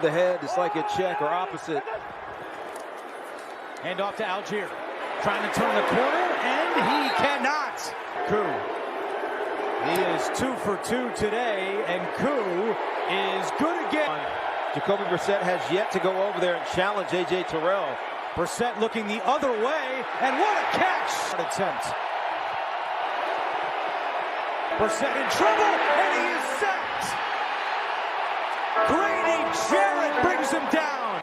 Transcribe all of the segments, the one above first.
The head, it's like a check or opposite. Hand off to Algier. Trying to turn the corner, and he cannot. Koo. He is 2 for 2 today, and Koo is good again. Jacoby Brissett has yet to go over there and challenge A.J. Terrell. Brissett looking the other way, and what a catch! Attempt. Brissett in trouble, and he is sacked. Grady Jarrett brings him down.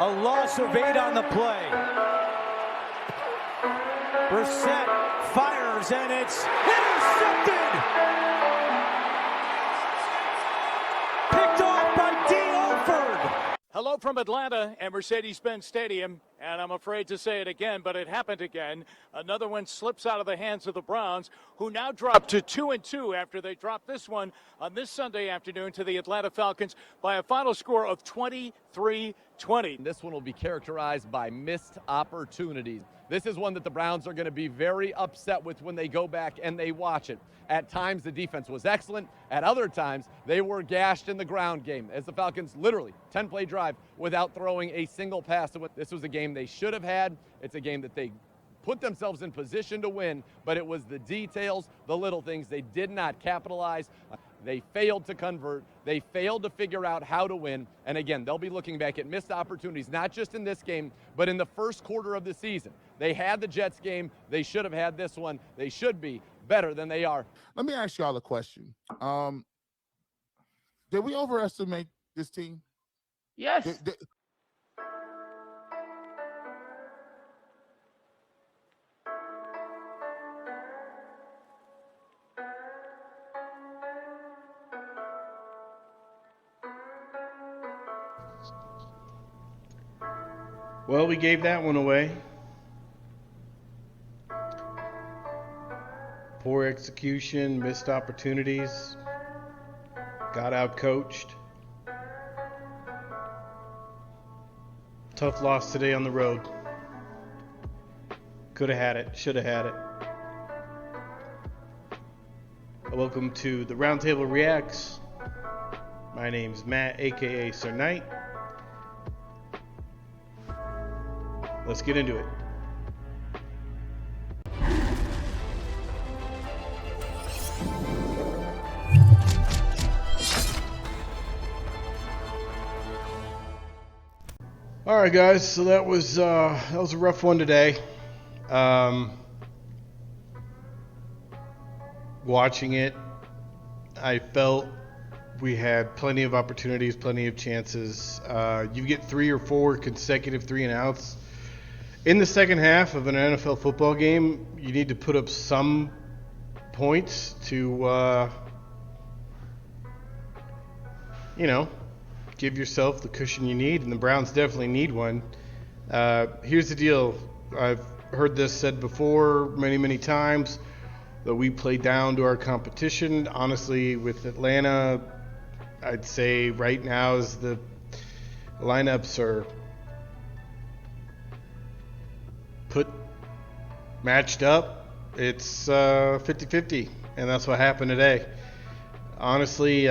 A loss of 8 on the play. Brissett fires, and it's intercepted. Picked off by D. Alford. Hello from Atlanta and Mercedes-Benz Stadium, and I'm afraid to say it again, but it happened again. Another one slips out of the hands of the Browns, who now drop to 2-2 after they dropped this one on this Sunday afternoon to the Atlanta Falcons by a final score of 23-20. This one will be characterized by missed opportunities. This is one that the Browns are going to be very upset with when they go back and they watch it. At times, the defense was excellent. At other times, they were gashed in the ground game as the Falcons literally 10-play drive without throwing a single pass. This was a game they should have had. It's a game that they put themselves in position to win, but it was the details, the little things. They did not capitalize. They failed to convert. They failed to figure out how to win. And again, they'll be looking back at missed opportunities, not just in this game, but in the first quarter of the season. They had the Jets game. They should have had this one. They should be better than they are. Let me ask y'all a question. Did we overestimate this team? Yes. Well, we gave that one away. Poor execution, missed opportunities, got out-coached. Tough loss today on the road. Could have had it, should have had it. Welcome to the Roundtable Reacts. My name's Matt, aka Sir Knight. Let's get into it. All right, guys. So that was a rough one today. Watching it, I felt we had plenty of opportunities, plenty of chances. You get 3 or 4 consecutive 3-and-outs. In the second half of an NFL football game, you need to put up some points to, give yourself the cushion you need, and the Browns definitely need one. Here's the deal. I've heard this said before many, many times, that we play down to our competition. Honestly, with Atlanta, I'd say right now as the lineups are matched up, it's 50-50, and that's what happened today. Honestly,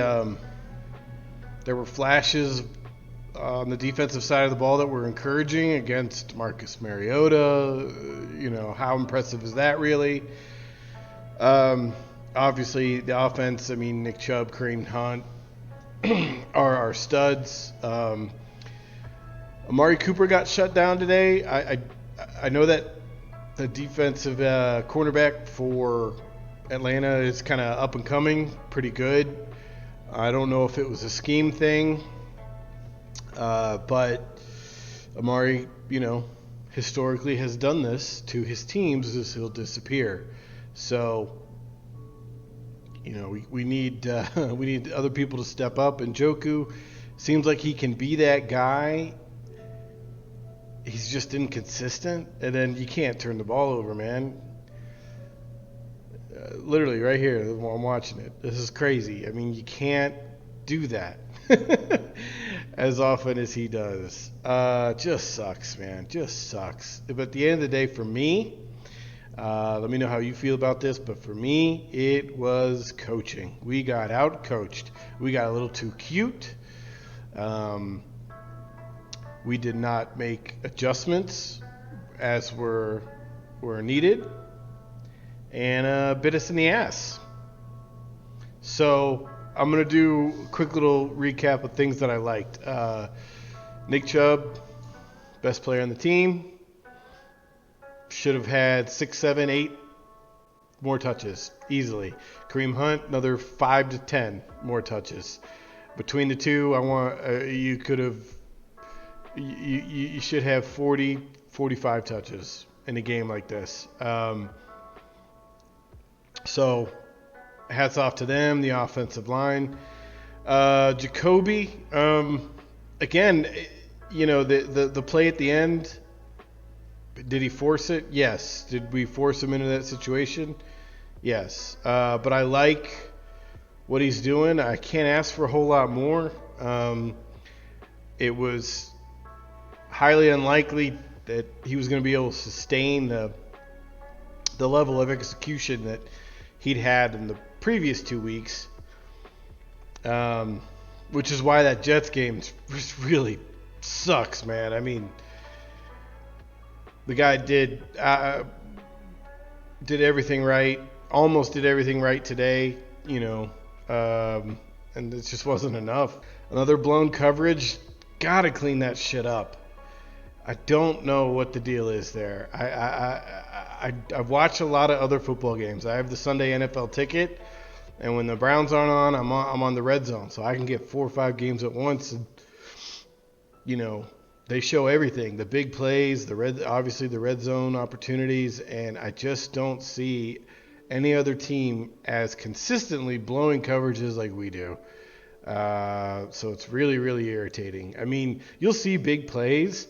there were flashes on the defensive side of the ball that were encouraging against Marcus Mariota. How impressive is that really? Obviously, the offense, Nick Chubb, Kareem Hunt are our studs. Amari Cooper got shut down today. I know that the defensive cornerback for Atlanta is kind of up and coming, pretty good. I don't know if it was a scheme thing, but Amari, historically has done this to his teams as he'll disappear. So, we need other people to step up. And Njoku seems like he can be that guy. He's just inconsistent, and then you can't turn the ball over, man. Literally right here while I'm watching it. This is crazy. You can't do that as often as he does. Just sucks, man. Just sucks. But at the end of the day, for me, let me know how you feel about this, but for me, it was coaching. We got out-coached. We got a little too cute. We did not make adjustments as were needed, and bit us in the ass. So I'm going to do a quick little recap of things that I liked. Nick Chubb, best player on the team. Should have had 6, 7, 8 more touches easily. Kareem Hunt, another 5 to 10 more touches. Between the two, you should have 40, 45 touches in a game like this. So hats off to them, the offensive line. Jacoby, again, the play at the end, did he force it? Yes. Did we force him into that situation? Yes. But I like what he's doing. I can't ask for a whole lot more. It was highly unlikely that he was going to be able to sustain the level of execution that he'd had in the previous 2 weeks, which is why that Jets game just really sucks, man. I mean, the guy did everything right, almost did everything right today, and it just wasn't enough. Another blown coverage, gotta clean that shit up. I don't know what the deal is there. I've watched a lot of other football games. I have the Sunday NFL ticket, and when the Browns aren't on, I'm on the red zone, so I can get 4 or 5 games at once. And, they show everything, the big plays, obviously the red zone opportunities, and I just don't see any other team as consistently blowing coverages like we do. So it's really, really irritating. I mean, you'll see big plays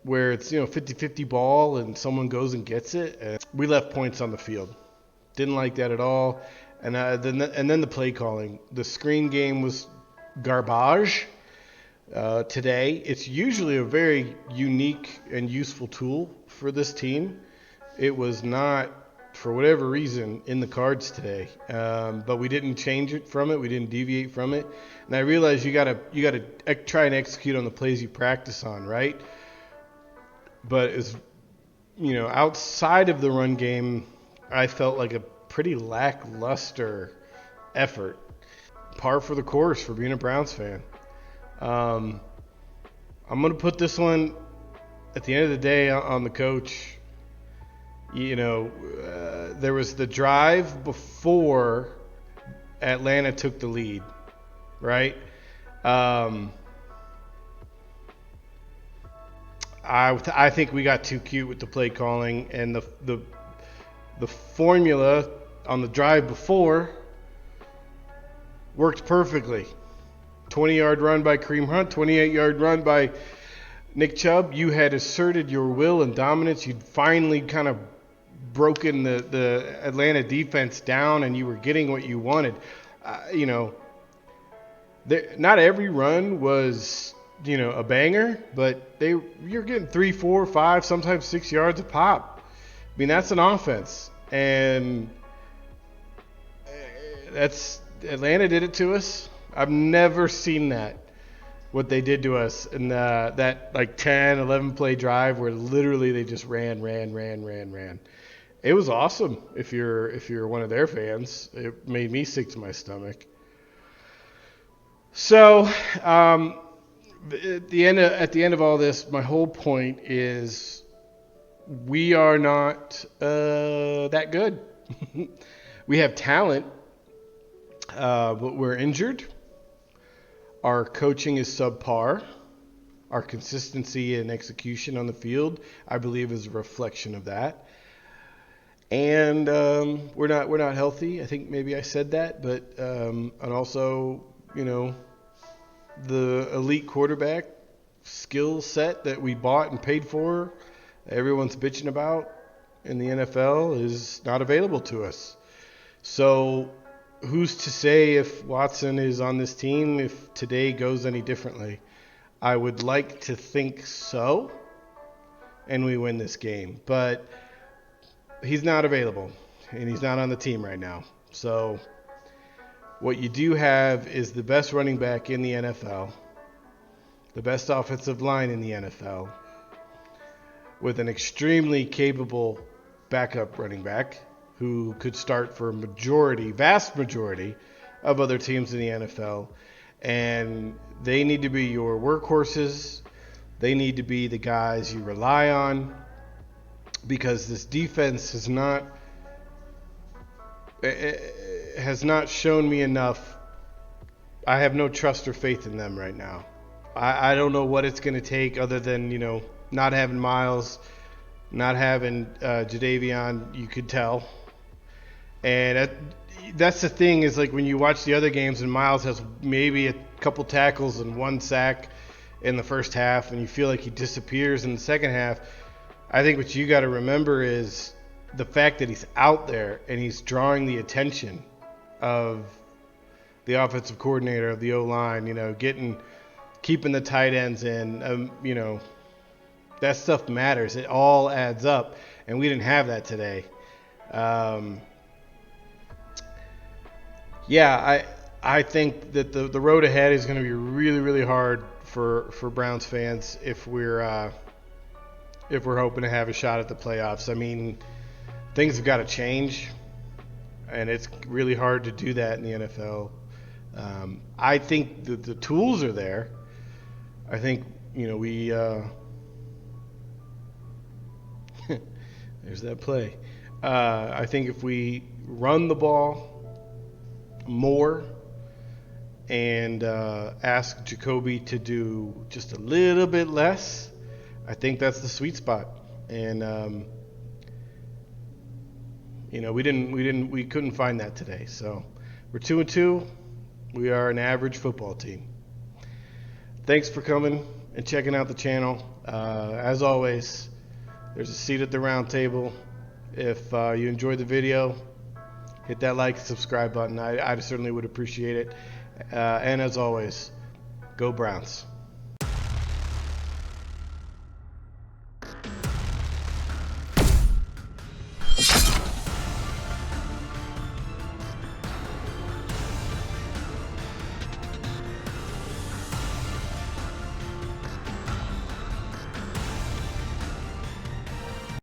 where it's 50-50 ball and someone goes and gets it. And we left points on the field. Didn't like that at all. And then the play calling. The screen game was garbage today. It's usually a very unique and useful tool for this team. It was not, for whatever reason, in the cards today. But we didn't change it from it. We didn't deviate from it. And I realize you gotta try and execute on the plays you practice on, right? But it's, outside of the run game, I felt like a pretty lackluster effort. Par for the course for being a Browns fan. I'm going to put this one, at the end of the day, on the coach. There was the drive before Atlanta took the lead, right? I think we got too cute with the play calling, and the formula on the drive before worked perfectly. 20-yard run by Kareem Hunt, 28-yard run by Nick Chubb. You had asserted your will and dominance. You'd finally kind of broken the Atlanta defense down, and you were getting what you wanted. Not every run was a banger, but you're getting 3, 4, 5, sometimes 6 yards a pop. I mean, that's an offense, and Atlanta did it to us. I've never seen that, what they did to us in that like 10, 11 play drive where literally they just ran. It was awesome. If you're one of their fans, it made me sick to my stomach. So, at the end of all this, my whole point is we are not that good. We have talent, but we're injured. Our coaching is subpar. Our consistency and execution on the field, I believe, is a reflection of that. And we're not healthy. I think maybe I said that, but and also, the elite quarterback skill set that we bought and paid for, everyone's bitching about in the NFL, is not available to us. So who's to say if Watson is on this team, if today goes any differently? I would like to think so, and we win this game. But he's not available, and he's not on the team right now. So what you do have is the best running back in the NFL the best offensive line in the NFL, with an extremely capable backup running back who could start for vast majority of other teams in the NFL. And they need to be your workhorses. They need to be the guys you rely on, because this defense has not shown me enough. I have no trust or faith in them right now. I don't know what it's going to take other than, not having Miles, not having Jadeveon, you could tell. And that's the thing, is like when you watch the other games and Miles has maybe a couple tackles and 1 sack in the first half and you feel like he disappears in the second half, I think what you got to remember is the fact that he's out there and he's drawing the attention of the offensive coordinator, of the O-line, keeping the tight ends in, that stuff matters. It all adds up, and we didn't have that today. I think that the road ahead is going to be really, really hard for Browns fans if we're hoping to have a shot at the playoffs. I mean, things have got to change, and it's really hard to do that in the NFL. I think that the tools are there. I think, we there's that play. I think if we run the ball more and ask Jacoby to do just a little bit less, I think that's the sweet spot. And we couldn't find that today. So we're 2-2. We are an average football team. Thanks for coming and checking out the channel. As always, there's a seat at the round table. If you enjoyed the video, hit that like and subscribe button. I certainly would appreciate it. And as always, go Browns.